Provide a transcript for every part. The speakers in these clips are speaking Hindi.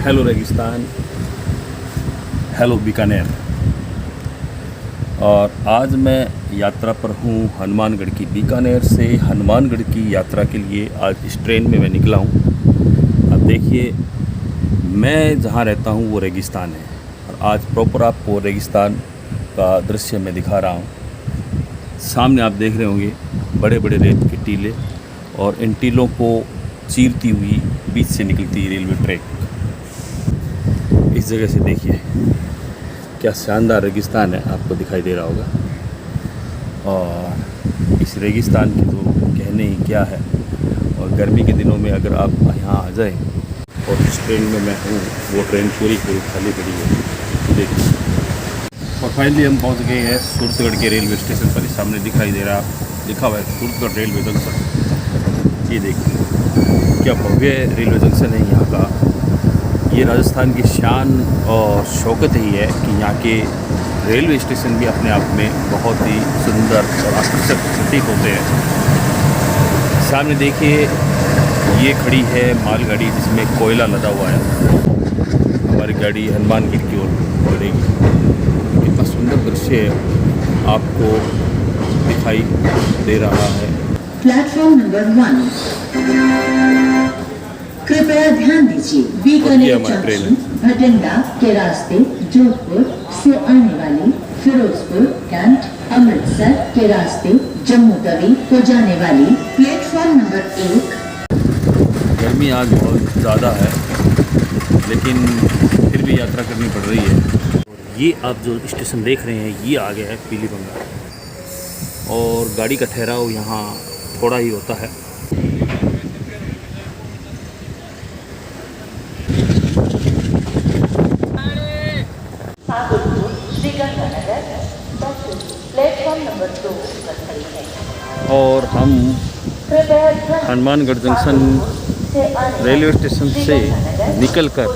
हेलो रेगिस्तान, हेलो बीकानेर। और आज मैं यात्रा पर हूँ हनुमानगढ़ की। बीकानेर से हनुमानगढ़ की यात्रा के लिए आज इस ट्रेन में मैं निकला हूँ। अब देखिए, मैं जहाँ रहता हूँ वो रेगिस्तान है और आज प्रॉपर आपको रेगिस्तान का दृश्य मैं दिखा रहा हूँ। सामने आप देख रहे होंगे बड़े बड़े रेत के टीले और इन टीलों को चीरती हुई बीच से निकलती रेलवे ट्रैक। इस जगह से देखिए क्या शानदार रेगिस्तान है, आपको दिखाई दे रहा होगा। और इस रेगिस्तान की तो कहने ही क्या है। और गर्मी के दिनों में अगर आप यहाँ आ जाएं, और जिस ट्रेन में मैं हूँ वो ट्रेन पूरी खाली पड़ी है, देखिए। और फाइनली हम पहुँच गए हैं सूरतगढ़ के रेलवे स्टेशन पर। सामने दिखाई दे रहा है, लिखा हुआ है सूरतगढ़ रेलवे जंक्शन। ये देखिए क्या भव्य रेलवे जंक्शन है यहाँ का। ये राजस्थान की शान और शौकत ही है कि यहाँ के रेलवे स्टेशन भी अपने आप में बहुत ही सुंदर और आकर्षक प्रतीत होते हैं। सामने देखिए ये खड़ी है मालगाड़ी जिसमें कोयला लदा हुआ है। हमारी गाड़ी हनुमानगढ़ की ओर बढ़ेगी। कितना सुंदर दृश्य आपको दिखाई दे रहा है। प्लेटफॉर्म नंबर 1, कृपया ध्यान दीजिए, बीकानेर जंक्शन भटिंडा के रास्ते जोधपुर से आने वाली फिरोजपुर कैंट अमृतसर के रास्ते जम्मू तवी को जाने वाली प्लेटफॉर्म नंबर 1। गर्मी आज बहुत ज़्यादा है, लेकिन फिर भी यात्रा करनी पड़ रही है। ये आप जो स्टेशन देख रहे हैं ये आ गया है पीलीभंगा। और गाड़ी का ठहराव यहाँ थोड़ा ही होता है। प्लेटफॉर्म नंबर 2 पर खड़ी है। और हम हनुमानगढ़ जंक्शन रेलवे स्टेशन से निकलकर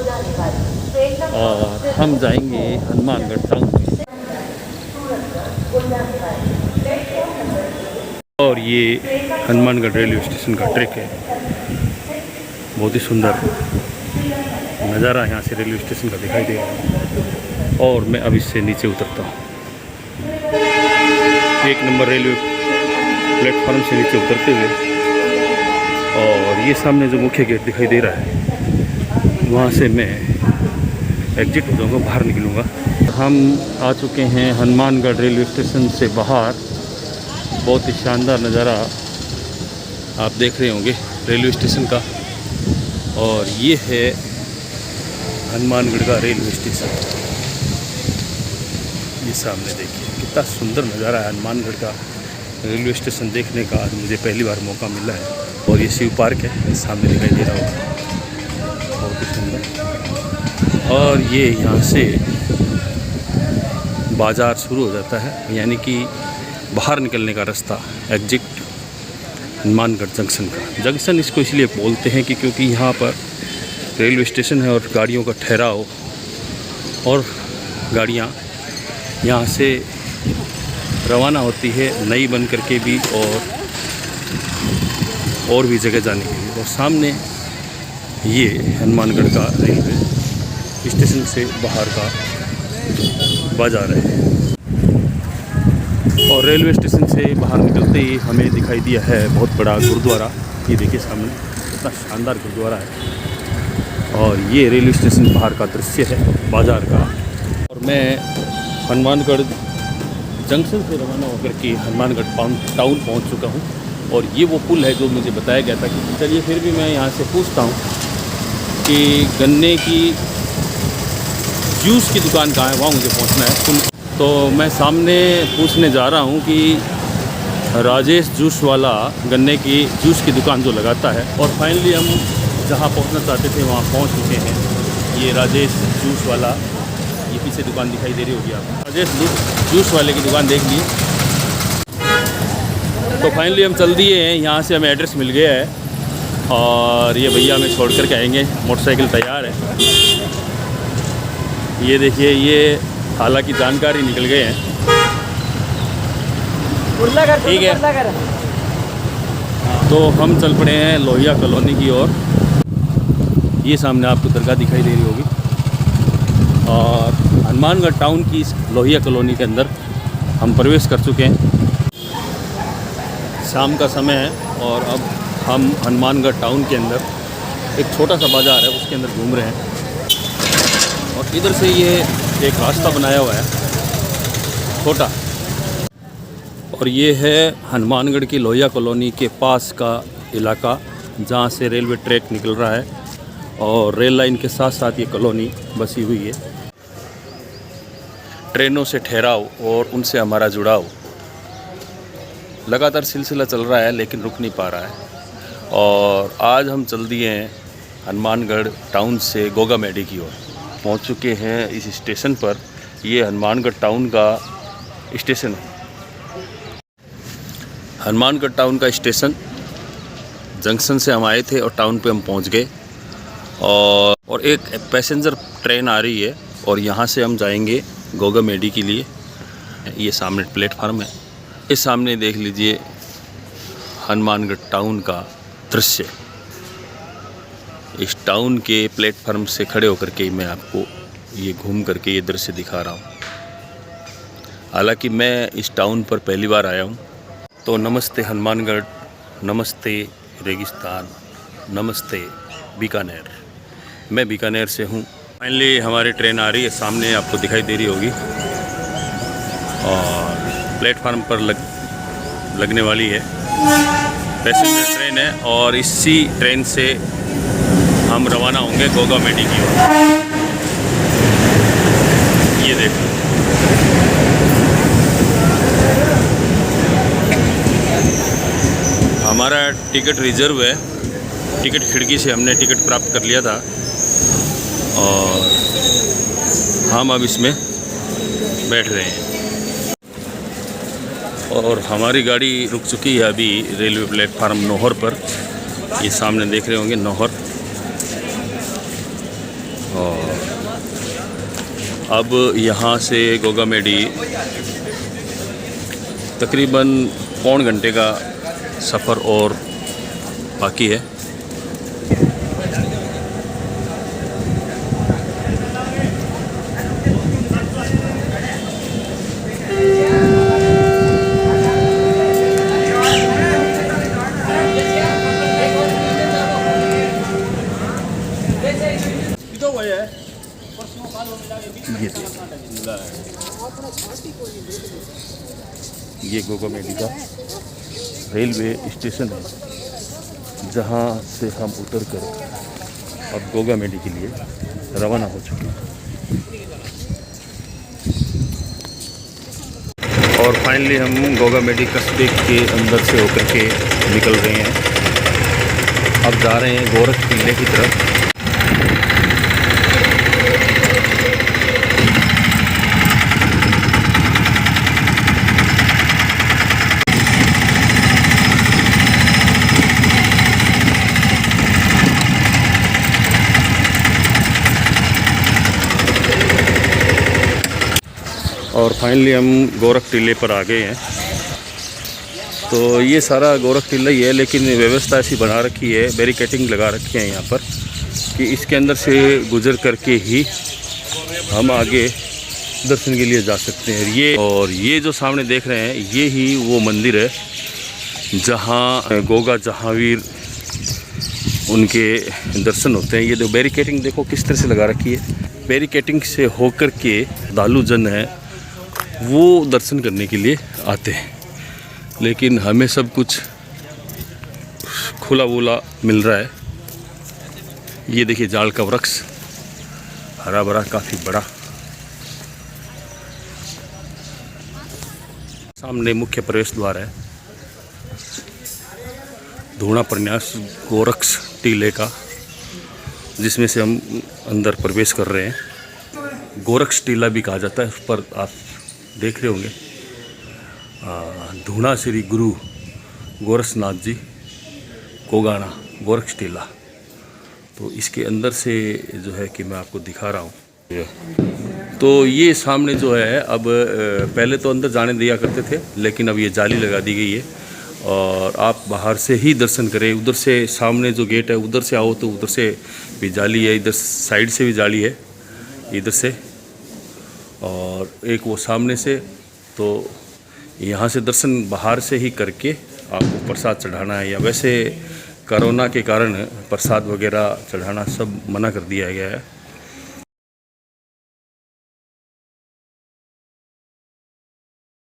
और हम जाएंगे हनुमानगढ़ टाउन में। और ये हनुमानगढ़ रेलवे स्टेशन का ट्रैक है। बहुत ही सुंदर नज़ारा यहाँ से रेलवे स्टेशन का दिखाई दे रहा है। और मैं अब इससे नीचे उतरता हूँ। 1 नंबर रेलवे प्लेटफॉर्म से नीचे उतरते हुए, और ये सामने जो मुख्य गेट दिखाई दे रहा है वहाँ से मैं एग्जिट हो जाऊँगा, बाहर निकलूँगा। हम आ चुके हैं हनुमानगढ़ रेलवे स्टेशन से बाहर। बहुत ही शानदार नज़ारा आप देख रहे होंगे रेलवे स्टेशन का। और ये है हनुमानगढ़ का रेलवे स्टेशन। ये सामने देखिए कितना सुंदर नज़ारा है हनुमानगढ़ का रेलवे स्टेशन देखने का। आज मुझे पहली बार मौका मिला है। और ये शिव पार्क है, सामने दिखाई दे रहा होगा, बहुत ही सुंदर। और ये यहाँ से बाज़ार शुरू हो जाता है, यानी कि बाहर निकलने का रास्ता, एग्जिट हनुमानगढ़ जंक्शन का। जंक्शन इसको इसलिए बोलते हैं कि क्योंकि यहाँ पर रेलवे स्टेशन है और गाड़ियों का ठहराव, और गाड़ियाँ यहाँ से रवाना होती है नई बन करके भी और भी जगह जाने के लिए। और सामने ये हनुमानगढ़ का रेलवे स्टेशन से बाहर का बाजार है। और रेलवे स्टेशन से बाहर निकलते ही हमें दिखाई दिया है बहुत बड़ा गुरुद्वारा। ये देखिए सामने कितना शानदार गुरुद्वारा है। और ये रेलवे स्टेशन बाहर का दृश्य है बाज़ार का। और मैं हनुमानगढ़ जंक्शन से रवाना होकर के हनुमानगढ़ टाउन पहुंच चुका हूं। और ये वो पुल है जो मुझे बताया गया था कि चलिए फिर भी मैं यहाँ से पूछता हूँ कि गन्ने की जूस की दुकान कहाँ है, वहाँ मुझे पहुँचना है पुल। तो मैं सामने पूछने जा रहा हूँ कि राजेश जूस वाला गन्ने की जूस की दुकान जो लगाता है। और फाइनली हम जहाँ पहुँचना चाहते थे वहाँ पहुँच चुके हैं। ये राजेश जूस वाला, ये पीछे दुकान दिखाई दे रही होगी आपको, राजेश जूस वाले की दुकान देख ली। तो फाइनली हम चल दिए हैं, यहाँ से हमें एड्रेस मिल गया है। और ये भैया हमें छोड़ कर के आएंगे, मोटरसाइकिल तैयार है। ये देखिए, ये हालांकि जानकारी निकल गए हैं, ठीक है। तो हम चल पड़े हैं लोहिया कॉलोनी की ओर। ये सामने आपको दरगाह दिखाई दे रही होगी। और हनुमानगढ़ टाउन की इस लोहिया कॉलोनी के अंदर हम प्रवेश कर चुके हैं। शाम का समय है और अब हम हनुमानगढ़ टाउन के अंदर एक छोटा सा बाज़ार है उसके अंदर घूम रहे हैं। और इधर से ये एक रास्ता बनाया हुआ है छोटा, और ये है हनुमानगढ़ की लोहिया कॉलोनी के पास का इलाका जहाँ से रेलवे ट्रैक निकल रहा है और रेल लाइन के साथ साथ ये कॉलोनी बसी हुई है। ट्रेनों से ठहराव और उनसे हमारा जुड़ाव लगातार सिलसिला चल रहा है लेकिन रुक नहीं पा रहा है। और आज हम चल दिए हैं हनुमानगढ़ टाउन से गोगा मेडी की ओर। पहुंच चुके हैं इस स्टेशन पर। ये हनुमानगढ़ टाउन का स्टेशन है। हनुमानगढ़ टाउन का स्टेशन जंक्शन से हम आए थे और टाउन पे हम पहुंच गए। और एक पैसेंजर ट्रेन आ रही है और यहाँ से हम जाएंगे गोगा मेडी के लिए। ये सामने प्लेटफार्म है। इस सामने देख लीजिए हनुमानगढ़ टाउन का दृश्य। इस टाउन के प्लेटफार्म से खड़े होकर के मैं आपको ये घूम करके ये दृश्य दिखा रहा हूँ। हालांकि मैं इस टाउन पर पहली बार आया हूँ। तो नमस्ते हनुमानगढ़, नमस्ते रेगिस्तान, नमस्ते बीकानेर। मैं बीकानेर से हूँ। फाइनली हमारी ट्रेन आ रही है, सामने आपको दिखाई दे रही होगी और प्लेटफार्म पर लगने वाली है। पैसेंजर ट्रेन है और इसी ट्रेन से हम रवाना होंगे गोगा मेडी की ओर। ये देखो, हमारा टिकट रिजर्व है। टिकट खिड़की से हमने टिकट प्राप्त कर लिया था और हम अब इसमें बैठ रहे हैं। और हमारी गाड़ी रुक चुकी है अभी रेलवे प्लेटफार्म नौहर पर। ये सामने देख रहे होंगे नौहर। और अब यहाँ से गोगा मेडी तकरीबन पौन घंटे का सफ़र और बाकी है। ये गोगा मेडी का रेलवे स्टेशन है जहाँ से हम उतर कर अब गोगा मेडी के लिए रवाना हो चुके हैं। और फाइनली हम गोगा मेडी कस्बे के अंदर से होकर के निकल रहे हैं। अब जा रहे हैं गोरख किले की तरफ। और फाइनली हम गोरख टीले पर आ गए हैं। तो ये सारा गोरख टीला ही है लेकिन व्यवस्था ऐसी बना रखी है, बैरिकेटिंग लगा रखी है यहाँ पर कि इसके अंदर से गुजर करके ही हम आगे दर्शन के लिए जा सकते हैं। ये जो सामने देख रहे हैं ये ही वो मंदिर है जहाँ गोगा जहांगीर उनके दर्शन होते हैं। ये देखो बैरिकेटिंग देखो किस तरह से लगा रखी है। बैरिकेटिंग से होकर के श्रद्धालु जन है वो दर्शन करने के लिए आते हैं, लेकिन हमें सब कुछ खुला वुला मिल रहा है। ये देखिए जाल का वृक्ष हरा भरा काफ़ी बड़ा। सामने मुख्य प्रवेश द्वार है धूणा प्रन्यास गोरक्ष टीले का, जिसमें से हम अंदर प्रवेश कर रहे हैं। गोरक्ष टीला भी कहा जाता है। उस पर आप देख रहे होंगे धूणा श्री गुरु गोरक्षनाथ जी कोगाना गोरक्ष टीला। तो इसके अंदर से जो है कि मैं आपको दिखा रहा हूँ। तो ये सामने जो है अब पहले तो अंदर जाने दिया करते थे लेकिन अब ये जाली लगा दी गई है और आप बाहर से ही दर्शन करें। उधर से सामने जो गेट है उधर से आओ तो उधर से भी जाली है, इधर साइड से भी जाली है, इधर से और एक वो सामने से। तो यहाँ से दर्शन बाहर से ही करके आपको प्रसाद चढ़ाना है। या वैसे कोरोना के कारण प्रसाद वगैरह चढ़ाना सब मना कर दिया गया है।